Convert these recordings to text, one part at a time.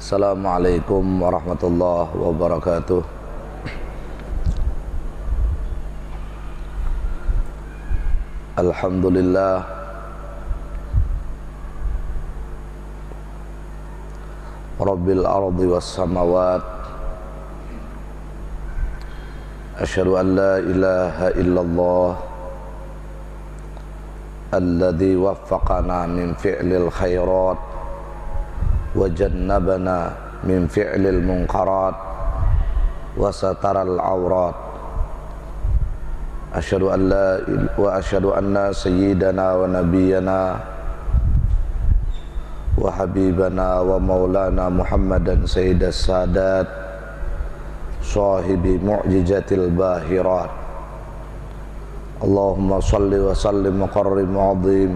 Assalamualaikum warahmatullahi wabarakatuh. Alhamdulillah Rabbil ardi was samawat. Asyhadu an la ilaha illallah alladzi waffaqana min fi'lil khairat wa jannabana min fi'lil munkarat wa sataral awrat. Asyhadu an la wa asyhadu anna sayyidana wa nabiyyana wa habibana wa maulana Muhammadan sayyidas sadat sahibi mu'jizatil bahirat. Allahumma salli wa sallim wa qarrim azim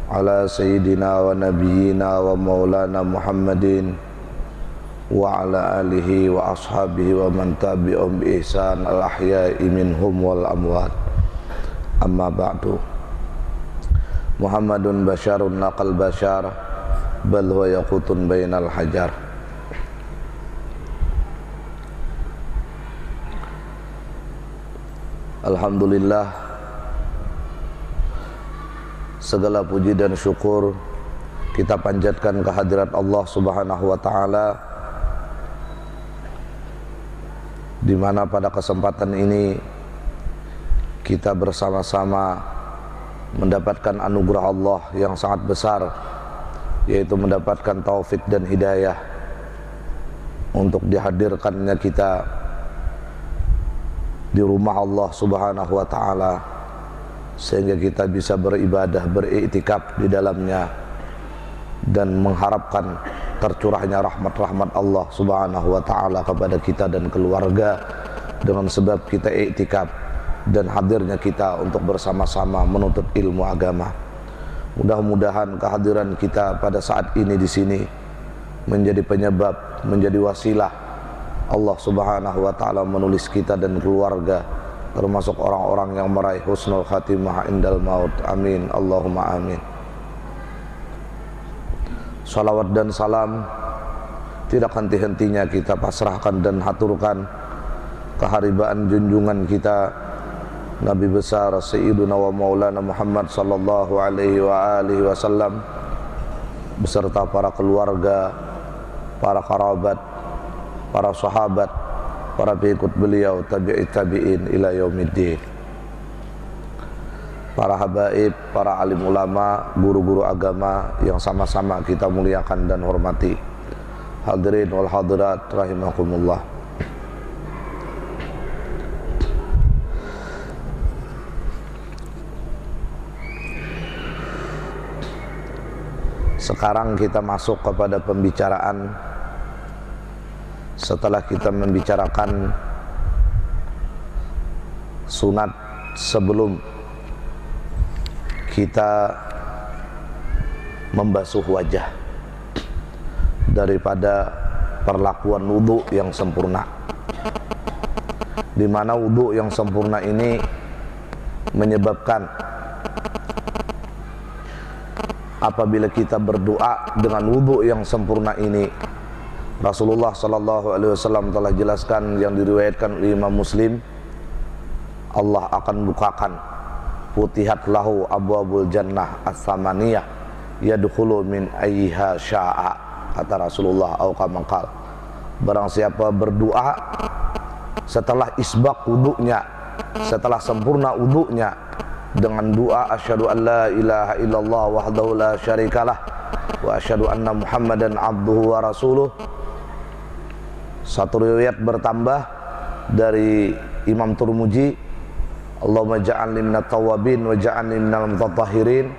ala sayyidina wa nabiyyina wa maulana Muhammadin wa ala alihi wa ashabihi wa man tabi'um bi ihsan al ahya'i minhum wal amwat. Amma ba'du. Muhammadun basyarun naqal basyar bal huwa yaqutun bainal hajar. Alhamdulillah, segala puji dan syukur kita panjatkan kehadirat Allah Subhanahu wa taala, di mana pada kesempatan ini kita bersama-sama mendapatkan anugerah Allah yang sangat besar, yaitu mendapatkan taufik dan hidayah untuk dihadirkannya kita di rumah Allah Subhanahu wa taala, sehingga kita bisa beribadah, beriktikaf di dalamnya dan mengharapkan tercurahnya rahmat-rahmat Allah Subhanahu wa taala kepada kita dan keluarga dengan sebab kita iktikaf dan hadirnya kita untuk bersama-sama menuntut ilmu agama. Mudah-mudahan kehadiran kita pada saat ini di sini menjadi penyebab, menjadi wasilah Allah Subhanahu wa taala menulis kita dan keluarga termasuk orang-orang yang meraih husnul khatimah indal maut. Amin Allahumma amin. Salawat dan salam tidak henti-hentinya kita pasrahkan dan haturkan keharibaan junjungan kita Nabi besar Sayyiduna wa Maulana Muhammad sallallahu alaihi wa alihi wasallam beserta para keluarga, para kerabat, para sahabat, para pengikut beliau, tabi'in ila yaumiddin, para habaib, para alim ulama, guru-guru agama yang sama-sama kita muliakan dan hormati. Hadirin wal hadirat rahimakumullah. Sekarang kita masuk kepada pembicaraan setelah kita membicarakan sunat sebelum kita membasuh wajah daripada perlakuan wudu yang sempurna, di mana wudu yang sempurna ini menyebabkan apabila kita berdoa dengan wudu yang sempurna ini, Rasulullah sallallahu alaihi wasallam telah jelaskan yang diriwayatkan oleh Imam Muslim, Allah akan bukakan futihat lahu abwabul jannah as-samaniyah yadkhulu min ayyiha sya'a, kata Rasulullah au kama qala. Barang siapa berdoa setelah isbaq wudunya, setelah sempurna wudunya dengan doa asyhadu an la ilaha illallah wahdahu la syarikalah wa asyhadu anna Muhammadan abduhu wa rasuluh, satu riwayat bertambah dari Imam Turmuji, Allahumma ja'alni minat tawabin wa ja'alni minal mutatahhirin.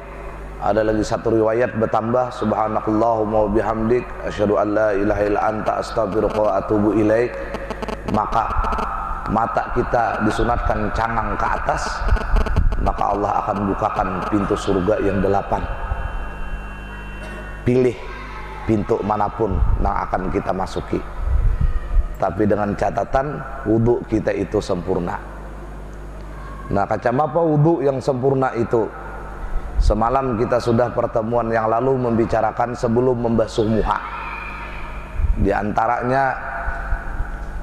Ada lagi satu riwayat bertambah, subhanakallahumma wa bihamdik asyhadu an la ilaha illa anta astaghfiruka wa atubu ilaik. Maka mata kita disunatkan cangang ke atas, maka Allah akan bukakan pintu surga yang 8. Pilih pintu manapun yang akan kita masuki, tapi dengan catatan wudu kita itu sempurna. Nah, kacamata wudu yang sempurna itu semalam kita sudah pertemuan yang lalu membicarakan sebelum membasuh muha. Di antaranya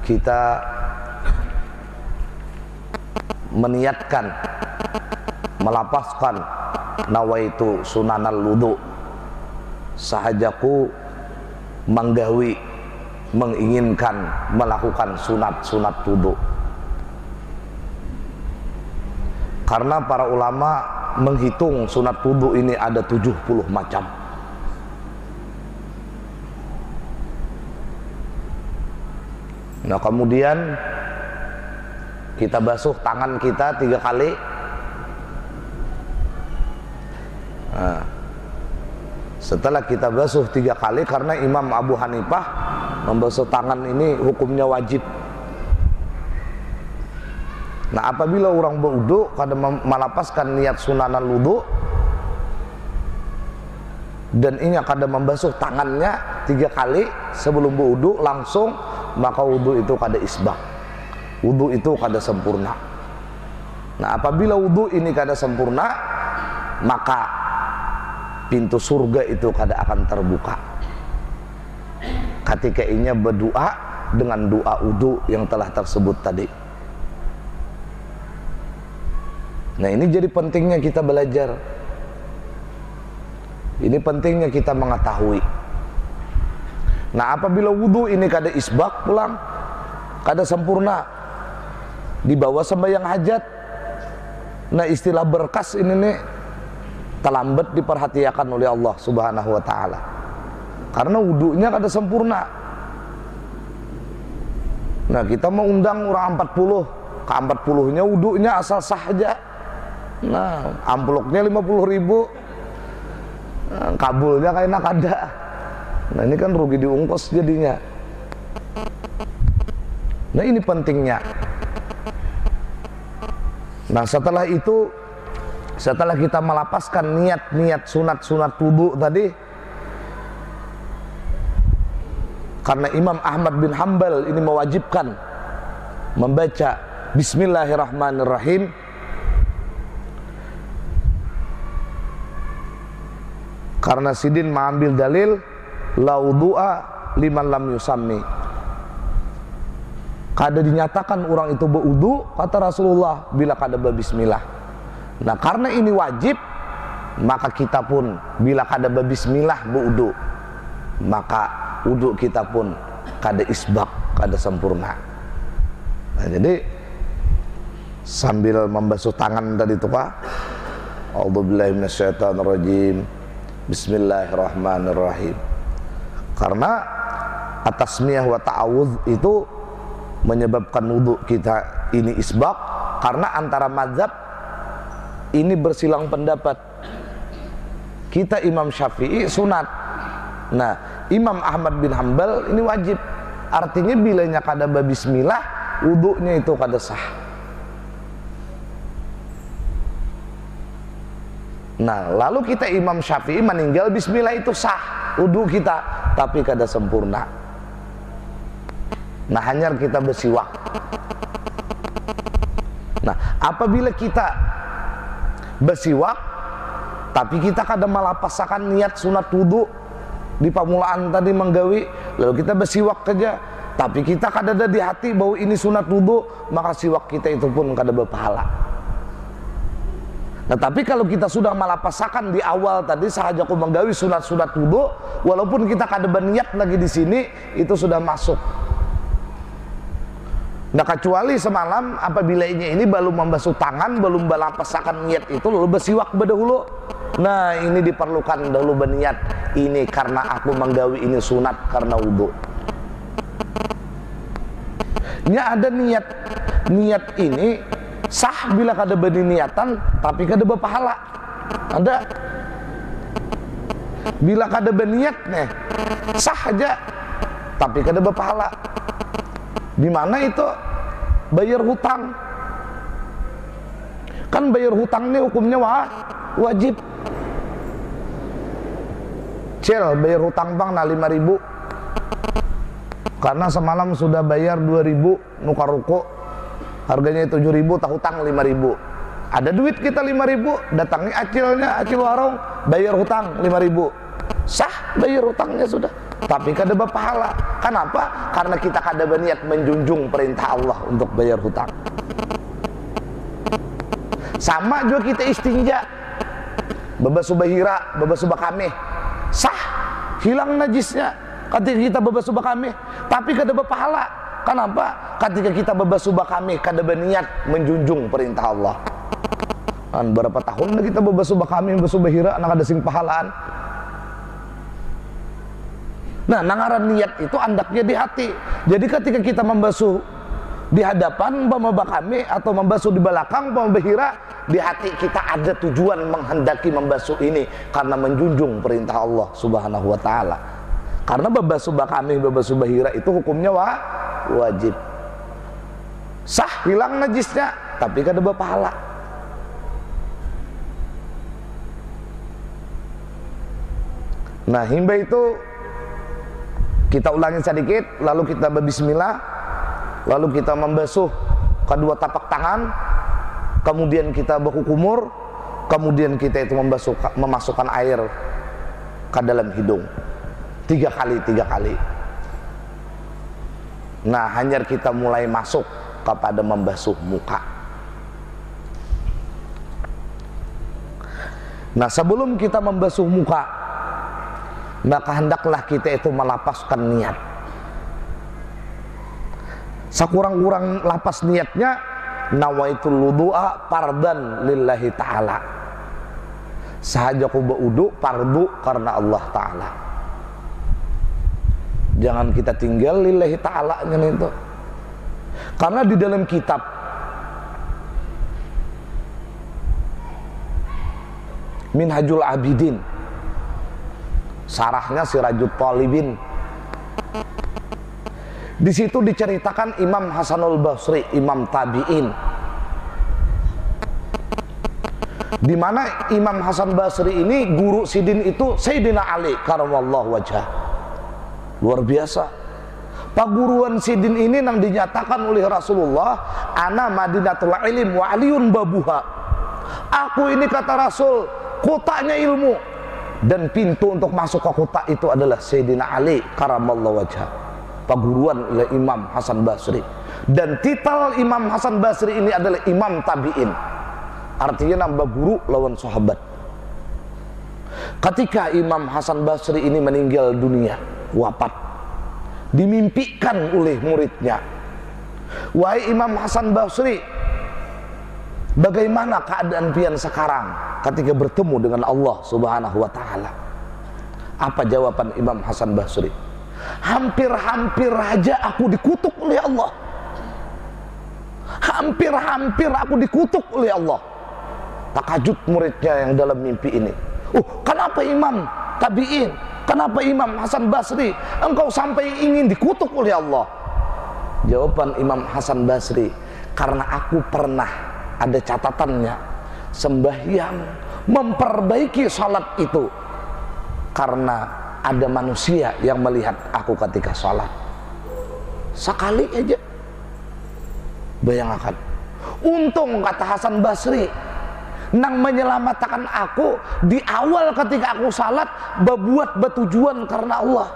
kita meniatkan, melapaskan nawaitu sunanal wudu, sahajaku menggawi, menginginkan melakukan sunat-sunat wudu. Karena para ulama menghitung sunat wudu ini ada 70 macam. Nah, kemudian kita basuh tangan kita 3 kali. Nah, setelah kita basuh 3 kali, karena Imam Abu Hanifah membasuh tangan ini hukumnya wajib. Nah, apabila orang berwudu kada melapaskan niat sunanal wudu dan ini kada membasuh tangannya 3 kali sebelum berwudu langsung, maka wudu itu kada isbah, wudu itu kada sempurna. Nah, apabila wudu ini kada sempurna, maka pintu surga itu kada akan terbuka ketika inya berdoa dengan doa wudu yang telah tersebut tadi. Nah, ini jadi pentingnya kita belajar, ini pentingnya kita mengetahui. Nah, apabila wudu ini kada isbak pulang, kada sempurna, dibawa sembahyang hajat, nah istilah berkas ini nih terlambat diperhatikan oleh Allah Subhanahu wa ta'ala, karena wudunya kada sempurna. Nah, kita mau undang orang 40, ke 40-nya wudunya asal sah aja. Nah, amplopnya 50.000, kabulnya kayaknya kada. Nah, ini kan rugi diungkos jadinya. Nah, ini pentingnya. Nah, setelah itu, setelah kita melapaskan niat-niat sunat-sunat wudu tadi, karena Imam Ahmad bin Hanbal ini mewajibkan membaca Bismillahirrahmanirrahim, karena Sidin mengambil dalil la wudu'a liman lam yusammi, kada dinyatakan orang itu berwudu, kata Rasulullah, bila kada berbismillah. Nah, karena ini wajib, maka kita pun bila kada berbismillah berwudu, maka wudu kita pun kada isbak, kada sempurna. Nah, jadi sambil membasuh tangan tadi itu Pak, a'udzubillahi minasyaitonirrajim, Bismillahirrahmanirrahim. Karena at-tasmiyah wa ta'awudz itu menyebabkan wudu kita ini isbak, karena antara mazhab ini bersilang pendapat. Kita Imam Syafi'i sunat, nah Imam Ahmad bin Hanbal ini wajib. Artinya bilanya kada bismillah, wudunya itu kada sah. Nah, lalu kita Imam Syafi'i meninggal bismillah itu sah wudu kita, tapi kada sempurna. Nah, hanya kita bersiwak. Nah, apabila kita bersiwak tapi kita kada melapaskan niat sunat wudu di pamulaan tadi menggawi, lalu kita bersiwak saja, tapi kita kada ada di hati bahwa ini sunat wudu, maka siwak kita itu pun kada berpahala. Nah, tapi kalau kita sudah melapaskan di awal tadi sahajaku menggawi sunat-sunat wudu, walaupun kita kada berniat lagi di sini, itu sudah masuk. Nah, kecuali semalam apabila ini belum membasuh tangan, belum melapaskan niat itu, lalu bersiwak berdahulu. Nah, ini diperlukan dahulu berniat, ini karena aku menggawi ini sunat karena wudu. Ini ada niat ini sah bila kada berniatan, tapi kada berpahala. Ada bila kada berniat nih sah aja, tapi kada berpahala. Di mana itu bayar hutang? Kan bayar hutang ini hukumnya wajib. Cel bayar hutang bang nah 5.000, karena semalam sudah bayar 2.000 nukar ruko, harganya 7.000, tak hutang 5.000. Ada duit kita 5.000, datangi acil warung, bayar hutang 5.000. Sah bayar hutangnya sudah. tapi kada berpahala. Kenapa? Karena kita kada berniat menjunjung perintah Allah untuk bayar hutang. Sama juga kita istinja, babasuh bahira, babasuh bakameh, sah, hilang najisnya ketika kita babasuh bakameh, tapi kada berpahala. Kenapa? Ketika kita babasuh bakameh kada berniat menjunjung perintah Allah. Kan berapa tahun dah kita babasuh bakameh, babasuh bahira, anak ada sing pahalaan. Nah, nangaran niat itu andaknya di hati. Jadi ketika kita membasuh di hadapan umpama bakame atau membasuh di belakang umpama bahira, di hati kita ada tujuan menghendaki membasuh ini karena menjunjung perintah Allah Subhanahu wa taala. Karena membasuh bakame, membasuh bahira itu hukumnya wajib. Sah, hilang najisnya, tapi kada berpahala. Nah, himba itu kita ulangi sedikit, lalu kita berbismillah, lalu kita membasuh kedua tapak tangan, kemudian kita berkumur, kemudian kita itu memasukkan air ke dalam hidung 3 kali. Nah, hanya kita mulai masuk kepada membasuh muka. Nah, sebelum kita membasuh muka, maka hendaklah kita itu melapaskan niat. Sekurang-kurang lapas niatnya, nawaitul wudu'a fardan lillahi ta'ala. Sahaja ku berwudu fardu karena Allah Ta'ala. Jangan kita tinggal lillahi ta'ala itu. Karena di dalam kitab Minhajul Abidin, sarahnya Sirajul Talibin, di situ diceritakan Imam Hasanul Basri, Imam Tabi'in, di mana Imam Hasan Basri ini guru Sidin itu Sayyidina Ali karamallahu wajhah. Luar biasa. Paguruan Sidin ini yang dinyatakan oleh Rasulullah, ana madinatul ilim wa aliyun babuha. Aku ini kata Rasul, kotanya ilmu, dan pintu untuk masuk ke kota itu adalah Sayyidina Ali karamallahu wajhah. Paguruan oleh Imam Hasan Basri. Dan titel Imam Hasan Basri ini adalah Imam Tabi'in. Artinya nambah guru lawan sahabat. Ketika Imam Hasan Basri ini meninggal dunia, wafat, dimimpikan oleh muridnya, wahai Imam Hasan Basri, bagaimana keadaan pian sekarang ketika bertemu dengan Allah Subhanahu wa taala? Apa jawaban Imam Hasan Basri? Hampir-hampir aja aku dikutuk oleh Allah. Hampir-hampir aku dikutuk oleh Allah. Takajud muridnya yang dalam mimpi ini. Kenapa Imam Tabi'in? Kenapa Imam Hasan Basri engkau sampai ingin dikutuk oleh Allah? Jawaban Imam Hasan Basri, karena aku pernah ada catatannya sembahyang memperbaiki salat itu karena ada manusia yang melihat aku ketika salat. Sekali aja. Bayangkan. Untung kata Hasan Basri, nang menyelamatkan aku di awal ketika aku salat berbuat bertujuan karena Allah.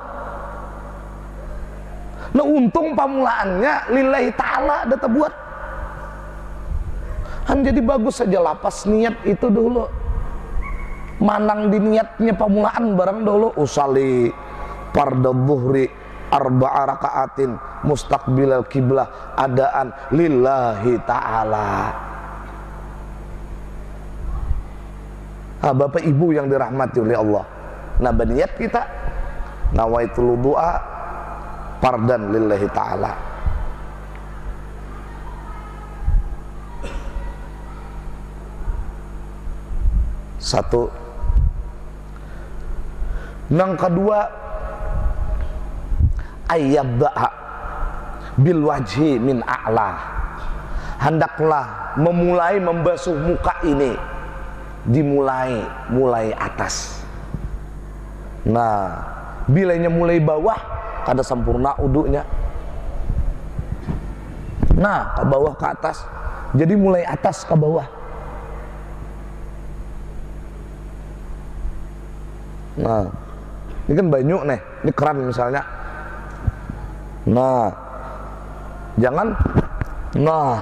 Nah, untung pamulaannya lillahi ta'ala ada terbuat. Kan jadi bagus saja lapas niat itu dulu. Manang di niatnya pamulaan barang dulu, usali fardhu dhuhri arba'a raka'atin mustaqbilal kiblah adaan lillahi ta'ala. Bapak ibu yang dirahmati oleh Allah, nah berniat kita nawaitul wudu'a fardan lillahi ta'ala. Satu. Yang kedua, ayyabda'a bil wajhi min a'la. Hendaklah memulai membasuh muka ini mulai atas. Nah, bilanya mulai bawah kada sempurna udunya. Nah, ke bawah ke atas. Jadi mulai atas ke bawah. Nah, Ini kan banyu nih, ini keran misalnya. Nah, jangan nah.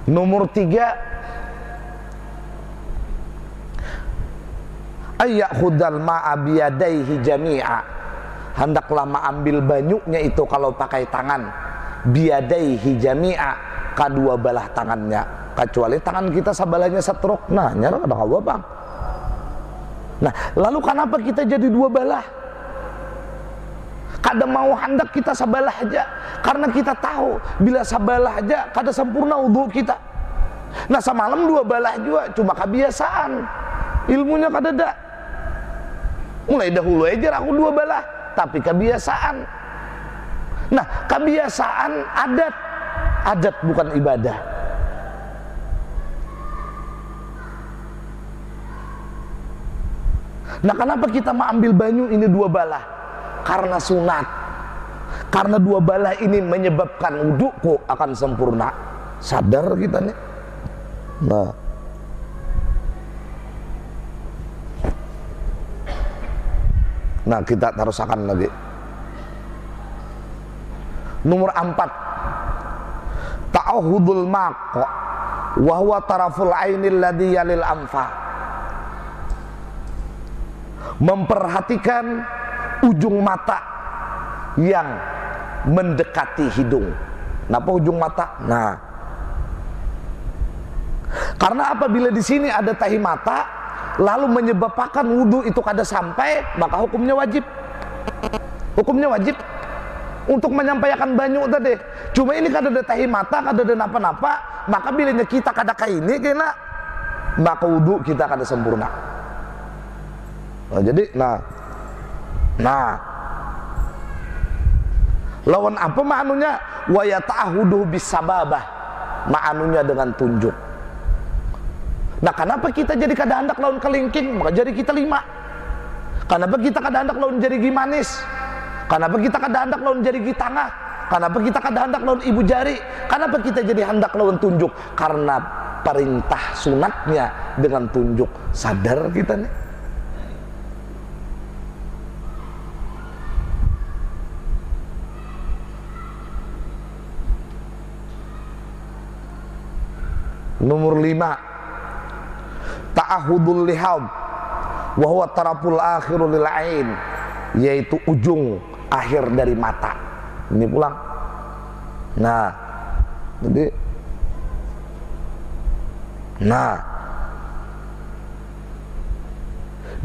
Nomor 3, ayyakhudal ma'a biyadaihi jami'a, hendaklah mengambil banyunya itu kalau pakai tangan, biyadaihi jami'a, kedua belah tangannya, kecuali tangan kita sabalahnya setruk, nah nyara ada kawa bang. Nah lalu kenapa kita jadi dua belah? Kada mau hendak kita sabalah aja, karena kita tahu bila sabalah aja kada sempurna wudu kita. Nah semalam dua belah juga cuma kebiasaan, ilmunya kada ada. Mulai dahulu aja aku dua belah, tapi kebiasaan. Nah kebiasaan adat bukan ibadah. Nah kenapa kita mau ambil banyu ini dua belah? Karena sunat, karena dua belah ini menyebabkan wuduku akan sempurna. Sadar kita nih. Nah kita terusakan lagi. Nomor 4, ta'ahudul maqa wa huwa taraful ainil ladzi yalil anfa, memperhatikan ujung mata yang mendekati hidung. Kenapa ujung mata? Nah, karena apabila di sini ada tahi mata lalu menyebabkan wudhu itu kada sampai, maka hukumnya wajib. Hukumnya wajib untuk menyampaikan banyu tadi. Cuma ini kada ada tahi mata, kada ada napa-napa, maka bilanya kita kada kaini kena, maka wudhu kita kada sempurna. Nah, jadi lawan apa ma'anunya? Wa yata'ahuduhu bisababah, ma'anunya dengan tunjuk. Nah kenapa kita jadi kada hendak lawan kelingking, maka jari kita 5? Kenapa kita kada hendak lawan jari gimanis? Kenapa kita kada hendak lawan jari tengah? Kenapa kita kada hendak lawan ibu jari? Kenapa kita jadi hendak lawan tunjuk? Karena perintah sunatnya dengan tunjuk. Sadar kita nih. Nomor 5, ta'ahudul lihab wa huwa taraful akhiru lil ain, yaitu ujung akhir dari mata. Ini pulang. Nah, jadi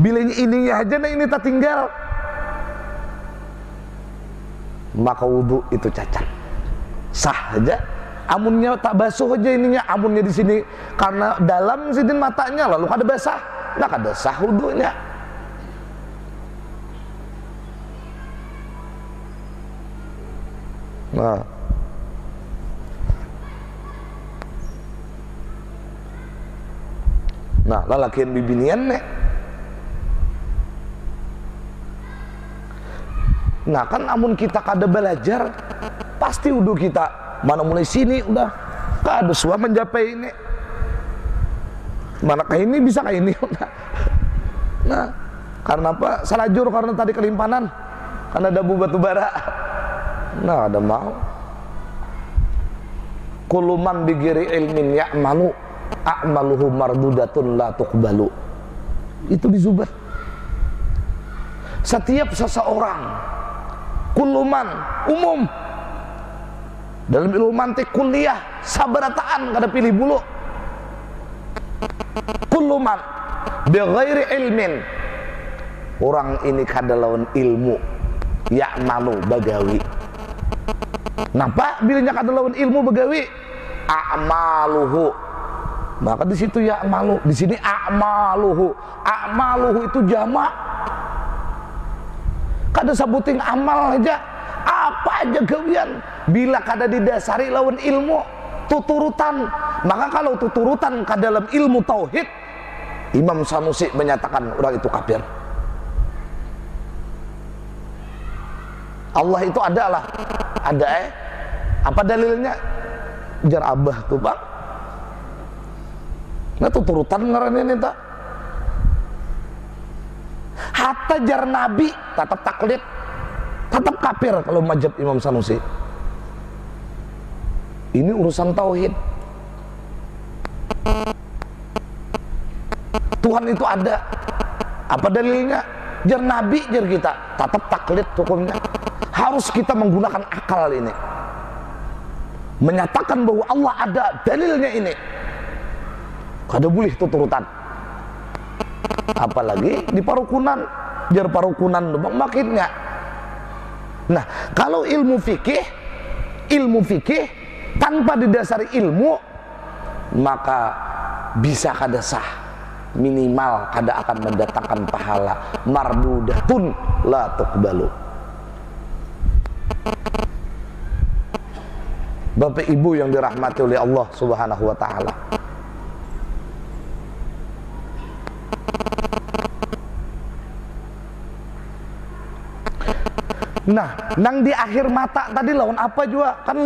bila ininya aja nah ini tak tinggal, maka wudhu itu cacat. Sah aja. Amunnya tak basuh aja ininya, amunnya di sini karena dalam sini matanya lalu kada basah, nah kada sah wudunya. Nah lalakian bibinian nih. Nah kan amun kita kada belajar, pasti wudu kita mana mulai sini udah kada suah mencapai ini, mana kayak ini bisa kayak ini udah. Nah karena apa? Salajur karena tadi kelimpanan, karena ada batu bara. Nah ada mau kuluman bigiri ilmin ya'malu a'maluhu mardudatun la tuqbalu. Itu di Zubat. Setiap seseorang, kuluman umum dalam ilmu mantik kuliah sabarataan kada pilih bulu. Kuluman bighairi ilmin, orang ini kada lawan ilmu, ya'malu bagawi. Napa bilanya kada lawan ilmu bagawi? A'maluhu, maka di situ ya'malu, di sini a'maluhu. A'maluhu itu jamak, kada sabuting amal aja, apa aja gawian bila kada didasari lawan ilmu tuturutan. Maka kalau tuturutan ke dalam ilmu tauhid, Imam Sanusi menyatakan orang itu kafir. Allah itu adalah ada Apa dalilnya? Jar abah tuh bang. Nah tuh turutan ngarannya ini tak. Hatta jar nabi tetap taklid, tetap kafir kalau mazhab Imam Sanusi. Ini urusan tauhid. Tuhan itu ada. Apa dalilnya? Jar nabi jar kita tetap taklid hukumnya. Harus kita menggunakan akal ini, menyatakan bahwa Allah ada, dalilnya ini. Kada boleh itu turutan. Apalagi di parukunan, jar parukunan makinnya. Nah, kalau ilmu fikih tanpa didasari ilmu, maka bisa kada sah, minimal kada akan mendatangkan pahala. Mardudatun la tuqbalu. Bapak Ibu yang dirahmati oleh Allah Subhanahu wa taala. Nah, nang di akhir mata tadi lawan apa juga? Kan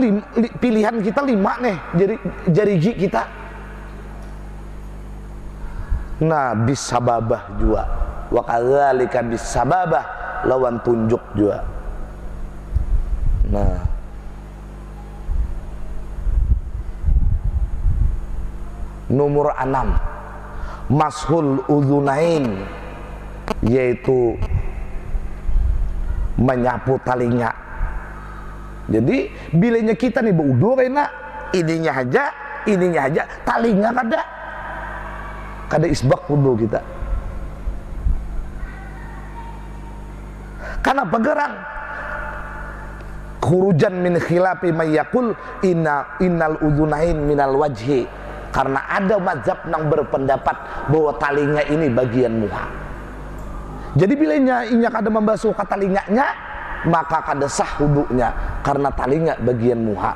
pilihan kita 5 nih, jarigi kita. Nah, bisababah juga. Wa kadzalika bisababah lawan tunjuk juga. Nah, nomor 6 mashul udhunain, yaitu menyapu talinga. Jadi bilanya kita nih baudu kayaknya ininya aja talinga kada isbak wudu kita. Kenapa gerang? Khurujan min khilafi mayyakul innal udhunain minal wajhi. Karena ada mazhab yang berpendapat bahwa talinga ini bagian muha. Jadi bila inya kada membasuh ke talinganya, maka kada sah wudunya karena talinga bagian muha.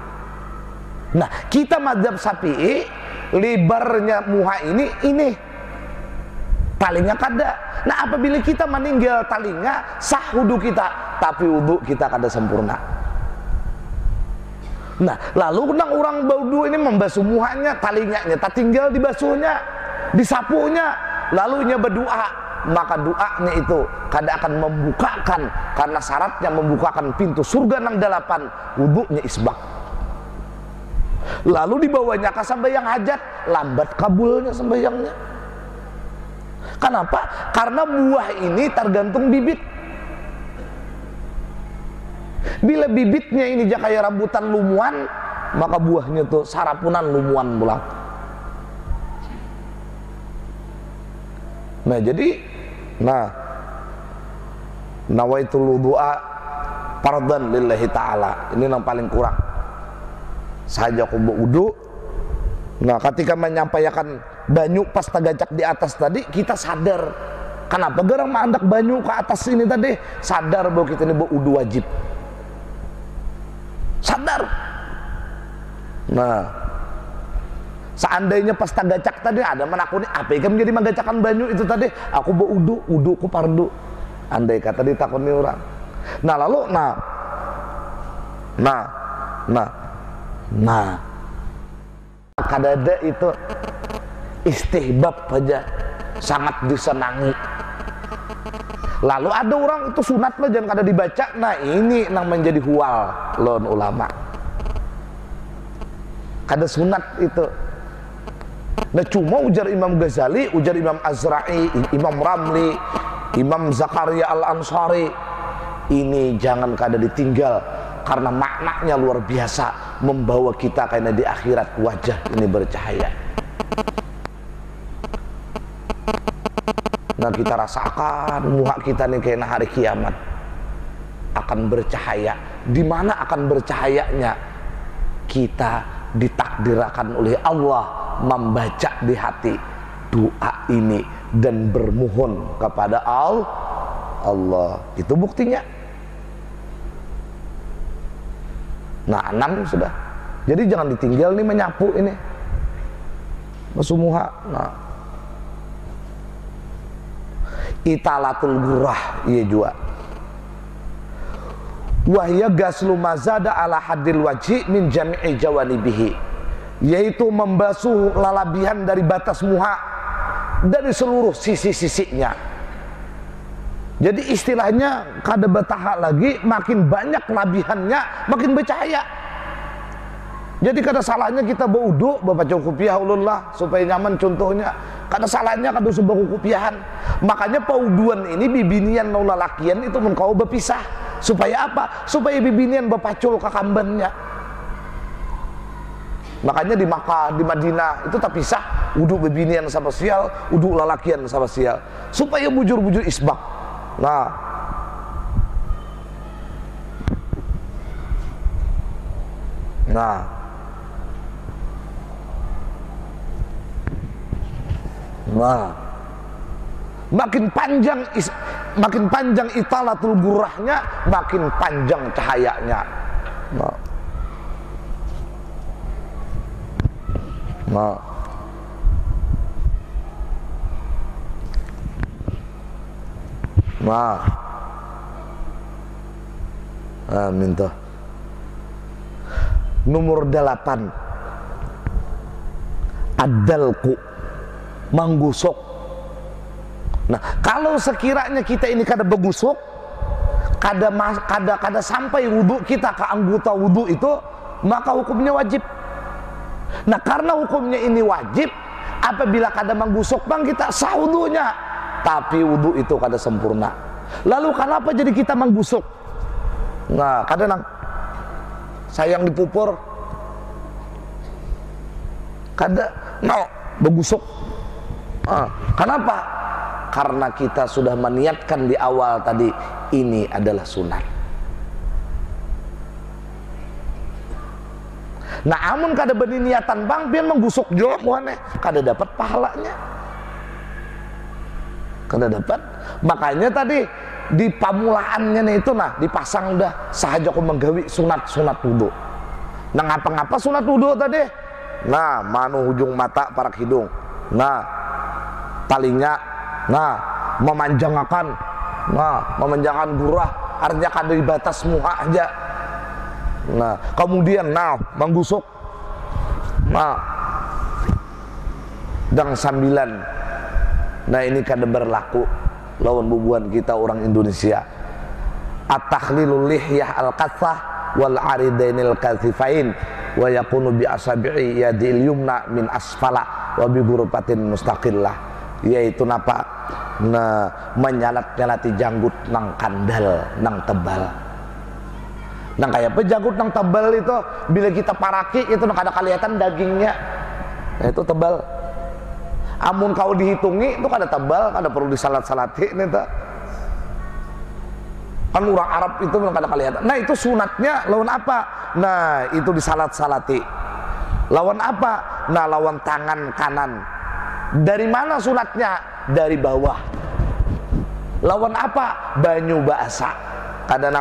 Nah, kita mazhab Syafi'i, lebarnya muha ini talinga kada. Nah, apabila kita meninggal talinga, sah wudu kita, tapi wudu kita kada sempurna. Nah, lalu nang orang baudu ini membasuh muhanya, talinganya tak tinggal dibasuhnya, disapunya, lalu nya berdoa, maka doanya itu kada akan membukakan, karena syaratnya membukakan pintu surga nang 8, wudunya isbak. Lalu dibawanya ke sembahyang hajat, lambat kabulnya sembahyangnya. Kenapa? Karena buah ini tergantung bibit. Bila bibitnya ini kayak rambutan lumuan, maka buahnya tuh sarapunan lumuan pulang. Nah, jadi nawaitul wudu'a fardan lillahi ta'ala. Ini yang paling kurang. Saja aku wudu. Nah, ketika menyampaikan banyu pas tagacak di atas tadi, kita sadar. Kenapa gerang mandak banyu ke atas ini tadi? Sadar bahwa kita ini wudu wajib. Sadar. Nah, seandainya pas tagacak tadi ada menakuni apa ikan menjadi menggacakan banyu itu tadi, aku bawa wudu ku pardu. Andai kata ditakuni orang. Nah, lalu kadada itu istihbab aja, sangat disenangi. Lalu ada orang itu sunat lah jangan kada dibaca. Nah, ini yang menjadi hual lon ulama. Kada sunat itu. Nah, cuma ujar Imam Ghazali, ujar Imam Azra'i, Imam Ramli, Imam Zakaria Al-Ansari, ini jangan kada ditinggal karena maknanya luar biasa, membawa kita karena di akhirat wajah ini bercahaya. Nah, kita rasakan muka kita nih kayak hari kiamat akan bercahaya. Di mana akan bercahayanya? Kita ditakdirkan oleh Allah membaca di hati doa ini dan bermohon kepada Allah. Itu buktinya. Nah, 6 sudah. Jadi jangan ditinggal nih menyapu ini. Basuh muha. Nah, italatul gurah iya juga. wahya gaslu mazada ala hadil wajhi min jami'i jawanibihi, yaitu membasuh lalabihan dari batas muha dari seluruh sisi-sisinya. Jadi istilahnya kada bataha lagi, makin banyak labihannya makin bercahaya. Jadi kada salahnya kita berwudu baca kupiah ulullah supaya nyaman, contohnya kada salahnya kada usah kupiahan. Makanya pauduan ini bibinian no lalakian itu mun kau berpisah supaya apa? Supaya bibinian berpacul ke kambannya. Makanya di Makkah, di Madinah itu tak pisah wudu bibinian sama sial, wudu lalakian sama sial, supaya bujur-bujur isbak. Nah, makin panjang italatul gurahnya, makin panjang cahayanya. Minta nomor 8, adalku, menggusuk. Nah, kalau sekiranya kita ini kada begusuk, kada sampai wudhu kita ke anggota wudhu itu, maka hukumnya wajib. Nah, karena hukumnya ini wajib, apabila kada menggusuk bang kita sah wudhunya, tapi wudhu itu kada sempurna. Lalu kenapa jadi kita menggusuk? Nah, kada nang sayang dipupur, kada begusuk. Kenapa? Karena kita sudah meniatkan di awal tadi, ini adalah sunat. Nah, amun kada berniatan bang, biar menggusuk jo muane, kada dapat pahalanya. Kada dapat. Makanya tadi di pamulaannya itu dipasang dah sahaja aku menggawi sunat wudu. Nah, ngapa-ngapa sunat wudu tadi? Nah, manu ujung mata parak hidung. Nah, talinya. Nah, memanjangkan gurah, artinya kada di batas muha aja. Nah, kemudian menggusuk. Dan 9. Nah, ini kada berlaku lawan bubuan kita orang Indonesia. At-takhlilul lihyah al-qathah wal aridainil kathifain wa yakunu bi asabi'i yadil yumna min asfala wa bi ghurfatin mustaqillah, yaitu menyalat-nyalati janggut nang kandal, nang tebal. Nang kayak apa janggut nang tebal itu, bila kita paraki itu kada kelihatan dagingnya. Nah, itu tebal. Amun kau dihitungi itu kada tebal, kada perlu disalat-salati neta. Kan orang Arab itu kada kelihatan. Nah, itu sunatnya lawan apa? Nah, itu disalat-salati. Lawan apa? Nah, lawan tangan kanan. Dari mana sunatnya? Dari bawah. Lawan apa? Banyu basah. Kada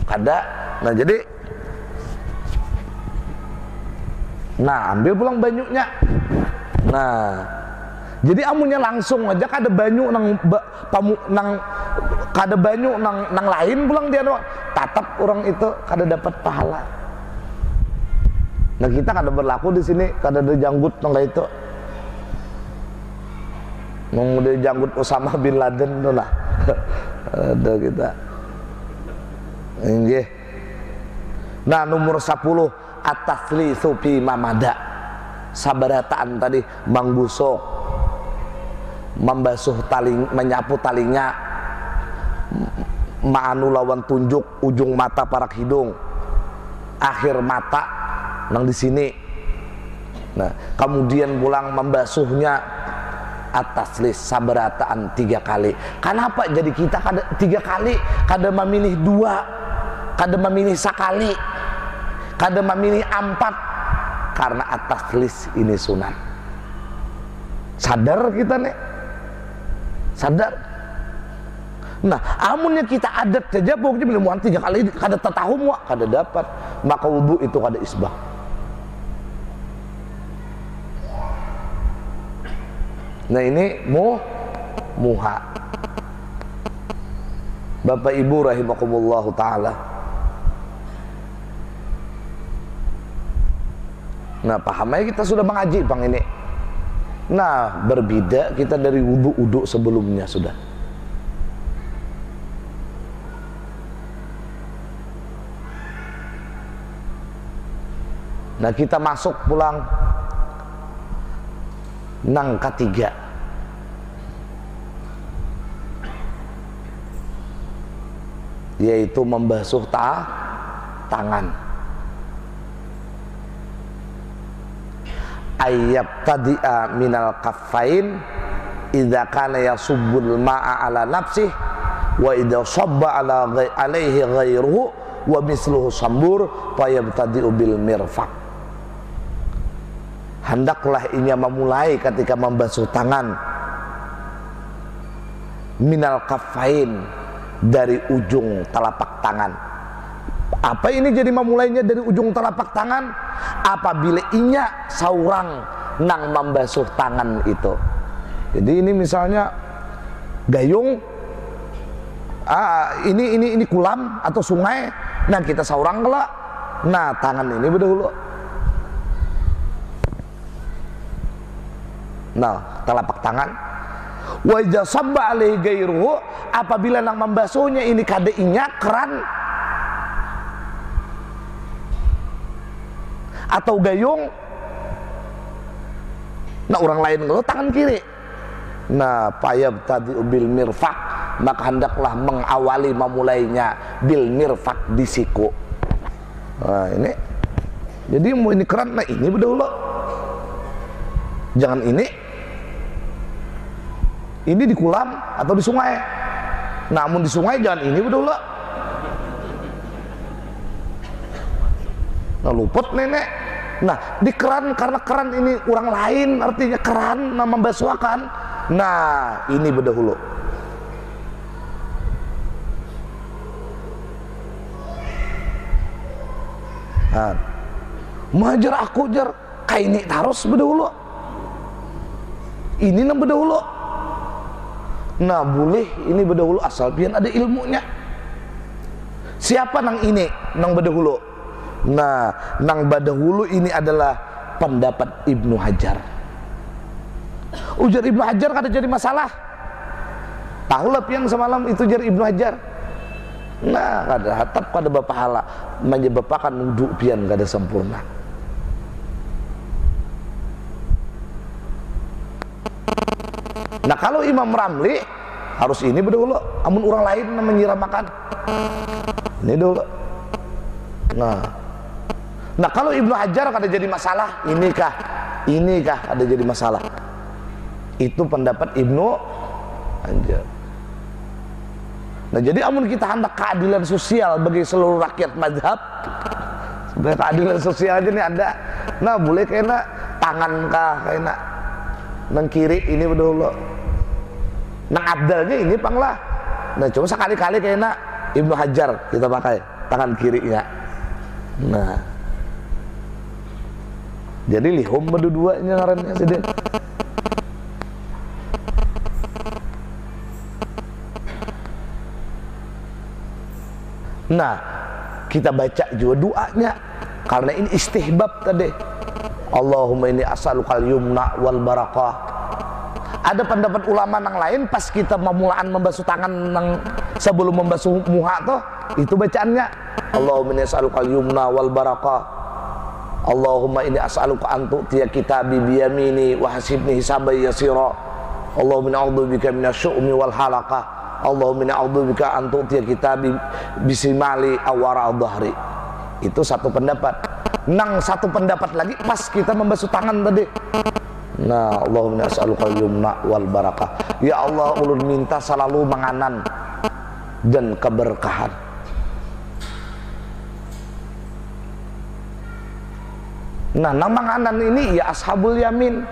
kada. Nah, jadi ambil pulang banyunya. Nah, jadi amunnya langsung aja kada banyu nang lain pulang dia tatap orang itu kada dapat pahala. Nah, kita kada berlaku di sini, kada ada janggut nang itu. Ada janggut Osama bin Laden tuh lah. Ada kita. Nggih. Nah, nomor 10, at-tathlitsu fi mamada. Sabarataan tadi menggusuk, membasuh taling, menyapu talinya, ma'anu lawan tunjuk ujung mata parak hidung, akhir mata nang di sini. Nah, kemudian pulang membasuhnya at-tathlis sabarataan 3 kali. Kenapa jadi kita kada 3 kali, kada memilih 2, kada memilih sekali, kada memilih 4? Karena at-tathlis ini sunat. Sadar kita nih, sadar. Nah, amunnya kita adat saja pokoknya bila 3 kali kada tatahum kada dapat, maka wudu itu kada isbah. Nah, ini muha. Bapak Ibu rahimakumullah taala. Nah, pahamnya kita sudah mengaji Bang ini. Nah, berbeda kita dari wudu sebelumnya sudah. Nah, kita masuk pulang nang ketiga, yaitu membasuh tangan. Ayyab tadi'a minal kaffain idza kana yasubbul ma'a ala nafsih wa idza sabba ala alaihi ghairuhu wa misluhu sambur fayabtadi'u bil mirfaq. Hendaklah ia memulai ketika membasuh tangan minal kaffain, dari ujung telapak tangan. Apa ini jadi memulainya dari ujung telapak tangan? Apabila inya saurang nang membasuh tangan itu. Jadi ini misalnya gayung, ini kulam atau sungai. Nah, kita saurang kelak. Nah, tangan ini berdahulu. Nah, telapak tangan. Wa idza sabba alaihi ghairuhu, apabila nang membasuhnya ini kadeinya keran atau gayung, nah orang lain ngeluh tangan kiri. Nah, fayabtadi'u bil mirfaq, maka hendaklah mengawali memulainya bil mirfaq, di siku. Nah, ini jadi mau ini keran, nah ini berdahulu, jangan ini di kolam atau di sungai. Namun di sungai jangan ini berdahulu. Nah, luput nenek. Nah, di keran, karena keran ini orang lain, artinya keran nama membasuhkan. Nah, ini berdahulu. Nah, majar aku jar kaini taros berdahulu. Ini nang berdahulu. Nah, boleh ini berdahulu asal pian ada ilmunya. Siapa nang ini nang berdahulu? Nah, nang berdahulu ini adalah pendapat Ibnu Hajar. Ujar Ibnu Hajar kada jadi masalah. Tahulah pian semalam itu jar Ibnu Hajar. Nah, kada hatap kada bapahala menyebabkan wudu pian kada sempurna. Nah, kalau Imam Ramli harus ini berdahulu, amun orang lain menyiramakan ini dulu. Nah, kalau Ibnu Hajar kada jadi masalah, inikah ada jadi masalah. Itu pendapat Ibnu Hajar. Nah, jadi amun kita hendak keadilan sosial bagi seluruh rakyat mazhab, sebenarnya keadilan sosial aja nih ada. Nah, boleh kena tangan kah, kena nang kiri ini berdahulu. Nang abdalnya ini panglah. Nah, cuma sekali-kali kena Ibnu Hajar kita pakai tangan kirinya. Nah, jadi lihum berdua-duanya ngarannya sedih. Nah, kita baca juga doanya karena ini istihbab tadi. Allahumma inni as'alukal yumna wal barakah. Ada pendapat ulama yang lain pas kita memulaan membasuh tangan sebelum membasuh muha toh, itu bacaannya Allahumma inni as'alukal yumna wal barakah. Allahumma inni as'aluka an tu'tiya kitabi biyamini wa hasibni hisabai yasira. Allahumma inni a'udzubika minasyu'mi wal halaqah. Allahumma inni a'udzubika an tu'tiya kitabi bisimali awara dhahri. Itu satu pendapat. Nang satu pendapat lagi pas kita membasuh tangan tadi. Nah, Allahumma as'alukal yumna wal barakah. Ya Allah, ulun minta selalu menganan dan keberkahan. Nah, nang menganan ini ya ashabul yamin.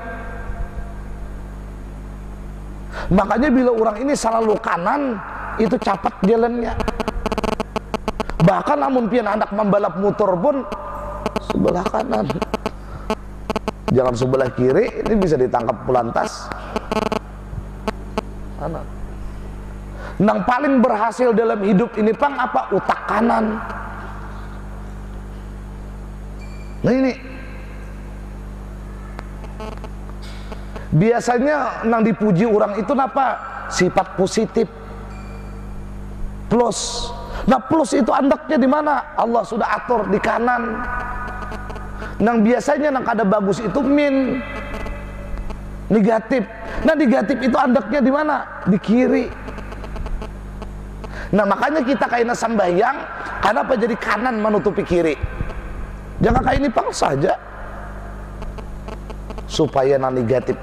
Makanya bila orang ini selalu kanan, itu cepat jalannya. Bahkan namun pian hendak membalap motor pun sebelah kanan. Jangan sebelah kiri, ini bisa ditangkap pelantas. Nang paling berhasil dalam hidup ini pang apa? Utak kanan. Nah ini biasanya nang dipuji orang itu apa? Sifat positif, plus. Nah plus itu andaknya di mana? Allah sudah atur di kanan. Nang biasanya nang kada bagus itu min, negatif. Nah negatif itu andaknya di mana? Di kiri. Nah makanya kita kaina sambayang, kenapa jadi kanan menutupi kiri? Jangan kayak ini pang saja, supaya nah negatif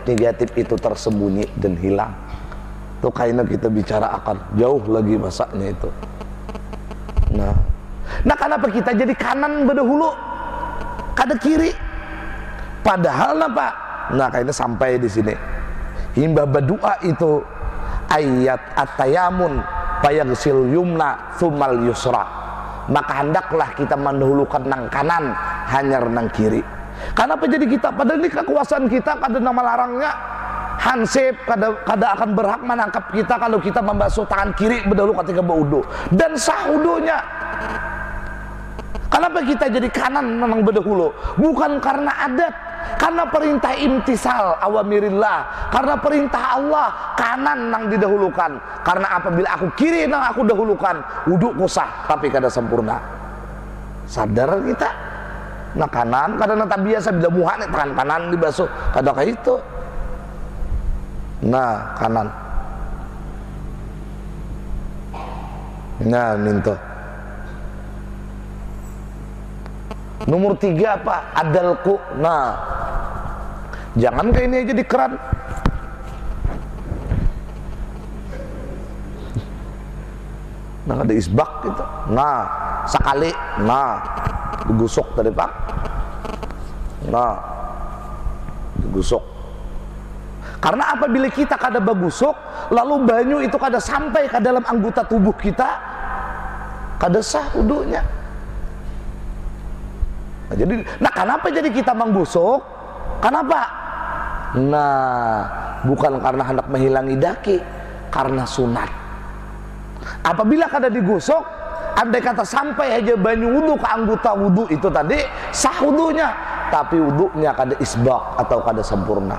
itu tersembunyi dan hilang. Tuh kaina kita bicara akan jauh lagi masaknya itu. Nah kenapa kita jadi kanan berdahulu, kada kiri? Padahal napa? Nah kayaknya sampai di sini. Himba berdoa itu ayat at-tayamun payagsil yumna thumal yusra, maka hendaklah kita mendahulukan nang kanan hanyar nang kiri. Kenapa jadi kita? Padahal ini kekuasaan kita, kada nama larangnya hansip, kada akan berhak menangkap kita kalau kita membasuh tangan kiri berdahulu ketika berwudu dan sah wudunya. Kenapa kita jadi kanan memang berdahulu? Bukan karena adat, karena perintah imtisal awamirillah, karena perintah Allah kanan nang didahulukan. Karena apabila aku kiri nang aku dahulukan, wuduku sah tapi kada sempurna. Sadar kita? Nah kanan kadang tak biasa bila muha nih tangan kanan dibasuh, kada kayak itu. Nah kanan. Nah minto. Nomor 3 apa? Adalku. Nah jangan kayak ini aja di keran. Nah ada isbak gitu. Nah sekali. Nah digusuk tadi pak. Nah digusuk. Karena apabila kita kada bagusuk, lalu banyu itu kada sampai ke dalam anggota tubuh kita, kada sah wudunya. Nah, kenapa jadi kita menggusuk? Kenapa? Nah, bukan karena hendak menghilangi daki, karena sunat. Apabila kada digusuk, andai kata sampai aja banyu wudu ke anggota wudu itu tadi, sah wudunya, tapi wudunya kada isbak atau kada sempurna.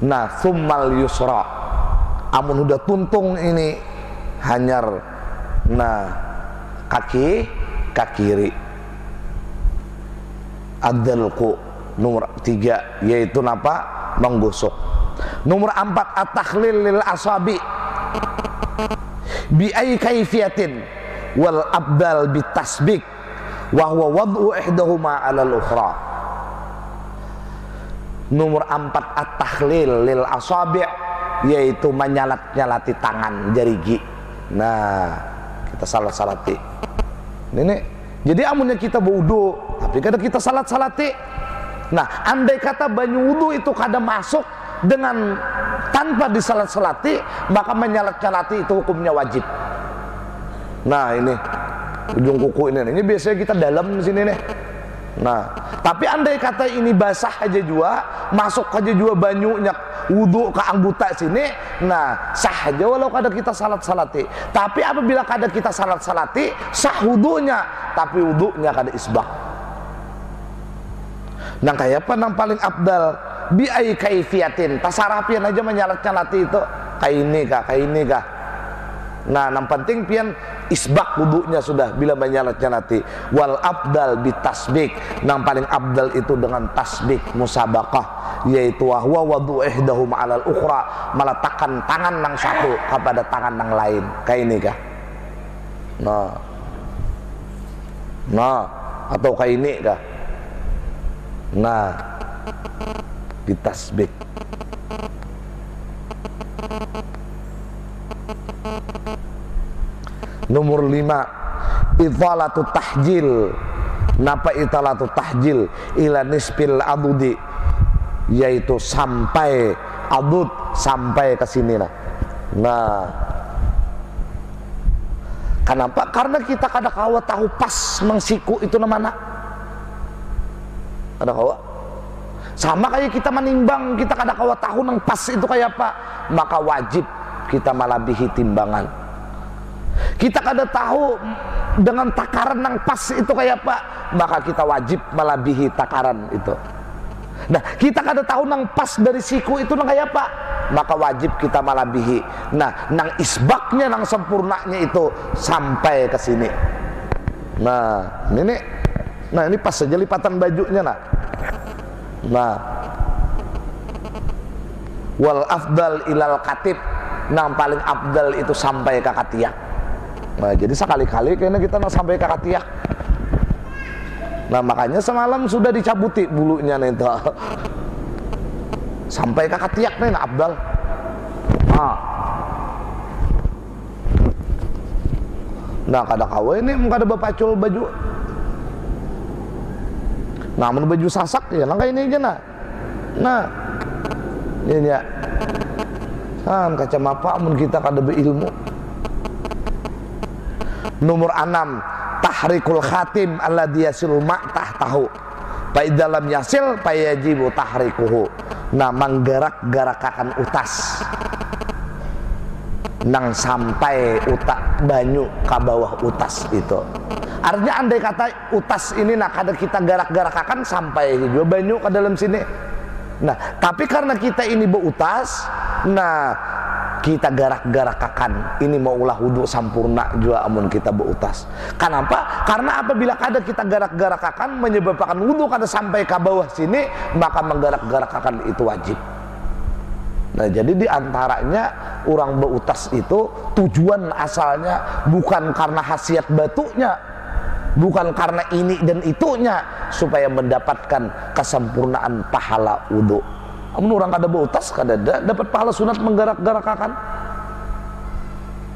Nah, thummal yusra. Amun udah tuntung ini hanyar nah kaki kiri. Adalku nomor 3 yaitu napa? Menggusuk. Nomor 4 at-takhlil lil asabi bi ay kaifiyatin wal abdal bitasbik wa huwa wad'u ihdahuma 'ala al-ukhra. Nomor 4 at-takhlil lil asabi, yaitu menyalat-nyalati tangan jarigi. Nah kita salat-salati ini. Jadi amunnya kita berwudu tapi kada kita salat-salati. Nah andai kata banyu wudu itu kada masuk dengan tanpa disalat-salati, maka menyalat-nyalati itu hukumnya wajib. Nah ini ujung kuku ini biasanya kita dalam di sini nih. Nah tapi andai kata ini basah aja juga, masuk aja juga banyunya wudu ke anggota sini, nah sah aja walau kada kita salat-salati. Tapi apabila kada kita salat-salati, sah wudunya, tapi wudunya kada isbak. Nah kayak apa nang paling abdal? Bi ai kaifiyatin, tasarah pian aja menyalat-nyalati itu kayak ini kah. Nah yang penting pian isbak wudunya sudah bila menyalat-nyalati. Wal abdal bitasbik, yang paling abdal itu dengan tasbik musabaqah, yaitu wahwa wadu ihdahum 'alal ukhra, meletakkan tangan nang satu kepada tangan nang lain. Kayak ini kah? Nah atau kayak ini kah? Nah ditasbik. Nomor 5 ithalatu tahjil. Napa ithalatu tahjil? Ila nisfil adudi, yaitu sampai adud, sampai ke sini lah. Nah kenapa? Karena kita kada kawa tahu pas mengsiku itu namanya. Kada kawa. Sama kayak kita menimbang, kita kada kawa tahu nang pas itu kayak apa, maka wajib kita malabihi timbangan. Kita kada tahu dengan takaran nang pas itu kayak apa, maka kita wajib malabihi takaran itu. Nah, kita kada tahu nang pas dari siku itu nang kayak apa, maka wajib kita malabihi. Nah, nang isbaknya, nang sempurnanya itu sampai ke sini. Nah, ini pas saja lipatan bajunya nah. Nah, wal afdal ilal katib, nang paling afdal itu sampai ke katiak. Nah, jadi sekali-kali kayaknya kita nak sampai ke katiak. Nah, makanya semalam sudah dicabuti bulunya nih itu. Sampai ke katiak nih nah afdal. Nah, kada kawe ini kada bapacul baju. Namun baju sasak ya langkah ini aja nah. Nah, ini ya. Kan kacamata mun kita kada berilmu. Nomor 6, tahrikul khatim alladhi yasil ma' tahtahu. Fa dalam yasil fa yajibu tahrikuhu. Nah, menggerak-gerakakan utas. Nang sampai utak banyu ke bawah utas itu. Artinya andai kata utas ini nak ada kita garak-garakakan sampai juga banyu ke dalam sini. Nah, tapi karena kita ini beutas, nah kita garak-garakakan ini mau ulah wudhu sampurna juga amun kita beutas. Kenapa? Karena apabila kada kita garak-garakakan menyebabkan wudhu kada sampai ke bawah sini, maka menggarak-garakakan itu wajib. Nah, jadi diantaranya orang beutas itu tujuan asalnya bukan karena khasiat batunya, bukan karena ini dan itunya, supaya mendapatkan kesempurnaan pahala wudhu. Amun orang kada beutas kada dapat pahala sunat menggarak-garakakan.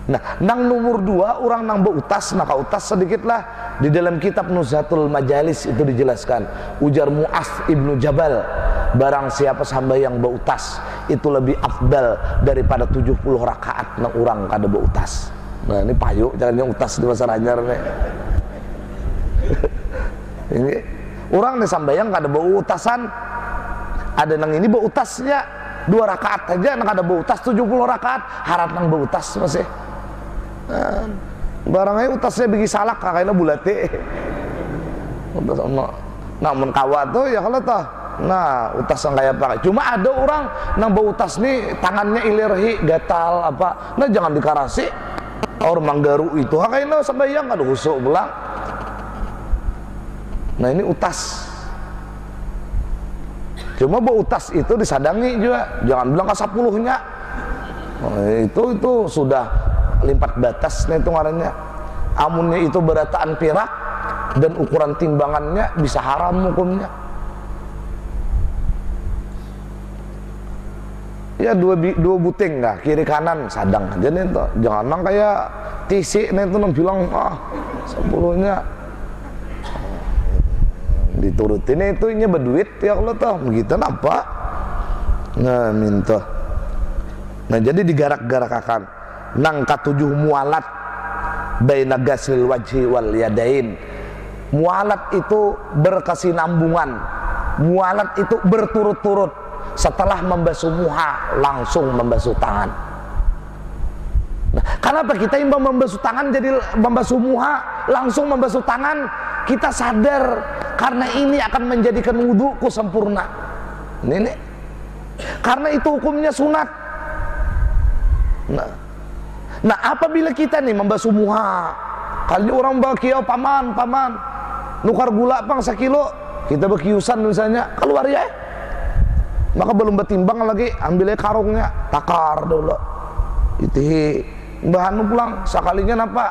Nah, nang nomor 2 orang nang beutas, nah kautas sedikitlah di dalam kitab Nuzhatul Majalis itu dijelaskan. Ujar Mu'az ibnu Jabal, barang siapa hamba yang beutas itu lebih afdal daripada 70 rakaat nang orang kada beutas. Nah, ini payu jangan yang utas di masa anyar nih. Ini orang nih sambayang kada beutasan, ada nang ini beutasnya 2 rakaat aja, nang kada beutas 70 rakaat harap nang beutas masih. Nah, barangnya utasnya bagi salak kakaknya bulate. Utas namun kawa tuh ya kalau toh. Nah, utas yang kayak pakai. Cuma ada orang nang beutas nih tangannya ilirhi gatal apa. Nah, jangan dikarasi. Orang manggaru itu kakaknya sambayang kada husuk belang. Nah, ini utas. Cuma beutas itu disadangi juga. Jangan bilang ke 10-nya. Nah, itu sudah limpat batas nih itu ngarannya. Amunnya itu berataan pirak dan ukuran timbangannya bisa haram hukumnya. Ya dua buting dah kiri kanan sadang aja nih tuh. Jangan nang kayak tisi nih tuh nang bilang 10-nya. Diturutin itu nya berduit ya kalau toh begitu apa. Nah, minta. Nah, jadi digarak-garakakan. Nang katujuh mualat baina ghaslil wajhi wal yadain. Mualat itu berkesinambungan. Mualat itu berturut-turut. Setelah membasuh muha langsung membasuh tangan. Nah, kenapa kita imbang membasuh tangan jadi membasuh muha langsung membasuh tangan? Kita sadar karena ini akan menjadikan wudhuku sempurna. Ini karena itu hukumnya sunat. Nah, apabila kita nih membasuh muha, kali orang bakiau paman nukar gula pang 1 kilo, kita bekiusan misalnya keluar ya, maka belum bertimbang lagi, ambilnya karungnya, takar dulu, itu bahan pulang sekalinya apa?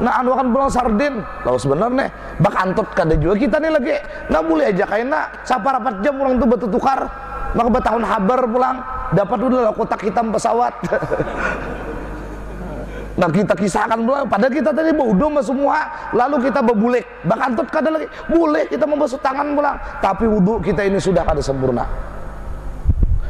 Nah, anu akan pulang sardin, lalu sebenarnya bak antut kada juga kita nih lagi, nah boleh aja kayaknya, saparapat jam orang tuh bertukar, maka bertahun habar pulang, dapat udah kotak hitam pesawat. Nah, kita kisahkan pula, padahal kita tadi bodoh semua, lalu kita berbulek, bahkan antut kada lagi, boleh kita membasuh tangan pulang, tapi wudhu kita ini sudah kada sempurna.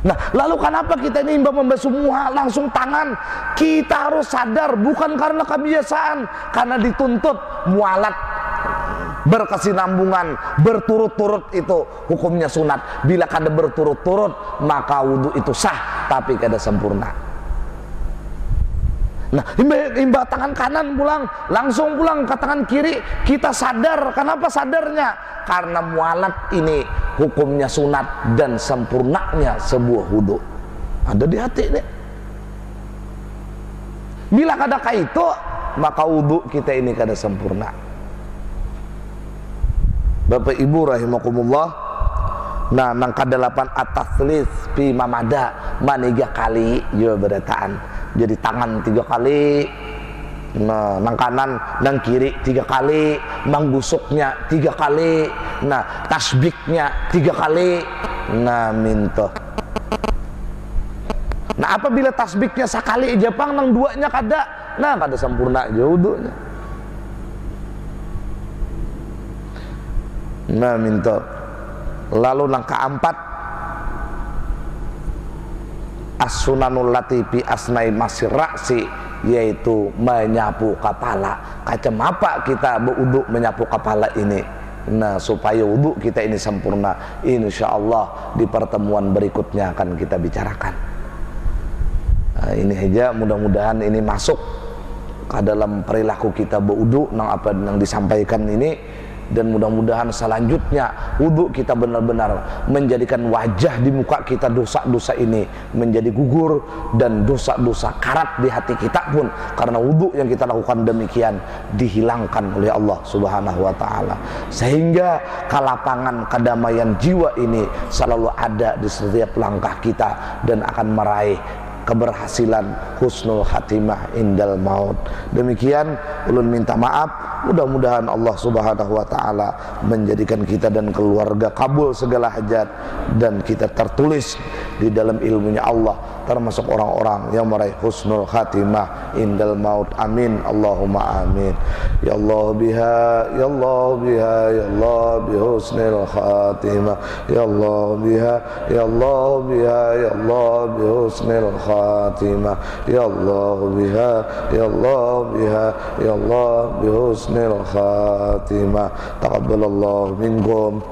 Nah, lalu kenapa kita ini imbang membasuh muha langsung tangan? Kita harus sadar bukan karena kebiasaan, karena dituntut mualat berkesinambungan, berturut-turut itu hukumnya sunat. Bila kada berturut-turut maka wudhu itu sah tapi kada sempurna. Nah, imba tangan kanan pulang, langsung pulang ke tangan kiri, kita sadar. Kenapa sadarnya? Karena mualat ini hukumnya sunat dan sempurnanya sebuah wudhu ada di hati nih. Bila kada itu, maka wudhu kita ini kada sempurna. Bapak Ibu rahimakumullah. Nah, nang kadalapan at-tatslis fi mamada maniga kali yo berataan. Jadi tangan 3 kali, nah, nang kanan, nang kiri 3 kali, manggusuknya 3 kali, nah tasbiknya 3 kali, nah minta. Nah apabila tasbiknya sekali Jepang nang 2-nya kada, nah kada sempurna wudunya. Nah minta. Lalu nang keempat, as-sunanul latifi asnai masir raksi, yaitu menyapu kepala. Kacam apa kita berwudu menyapu kepala ini? Nah supaya wudu kita ini sempurna, insya Allah di pertemuan berikutnya akan kita bicarakan. Nah, ini aja, mudah-mudahan ini masuk ke dalam perilaku kita berwudu nang apa yang disampaikan ini. Dan mudah-mudahan selanjutnya wudu kita benar-benar menjadikan wajah di muka kita dosa-dosa ini menjadi gugur, dan dosa-dosa karat di hati kita pun karena wudu yang kita lakukan demikian dihilangkan oleh Allah Subhanahu wa taala, sehingga kelapangan kedamaian jiwa ini selalu ada di setiap langkah kita dan akan meraih keberhasilan husnul khatimah indal maut. Demikian ulun minta maaf, mudah-mudahan Allah Subhanahu wa taala menjadikan kita dan keluarga kabul segala hajat, dan kita tertulis di dalam ilmunya Allah termasuk orang-orang yang meraih husnul khatimah indal maut. Amin Allahumma amin. Ya Allah biha, ya Allah biha, ya Allah bi husnul khatimah, ya Allah biha, ya Allah biha, ya Allah bi husnul khatimah, ya Allah biha, ya Allah biha, ya Allah bi husnul khatimah. Taqabbalallahu minkum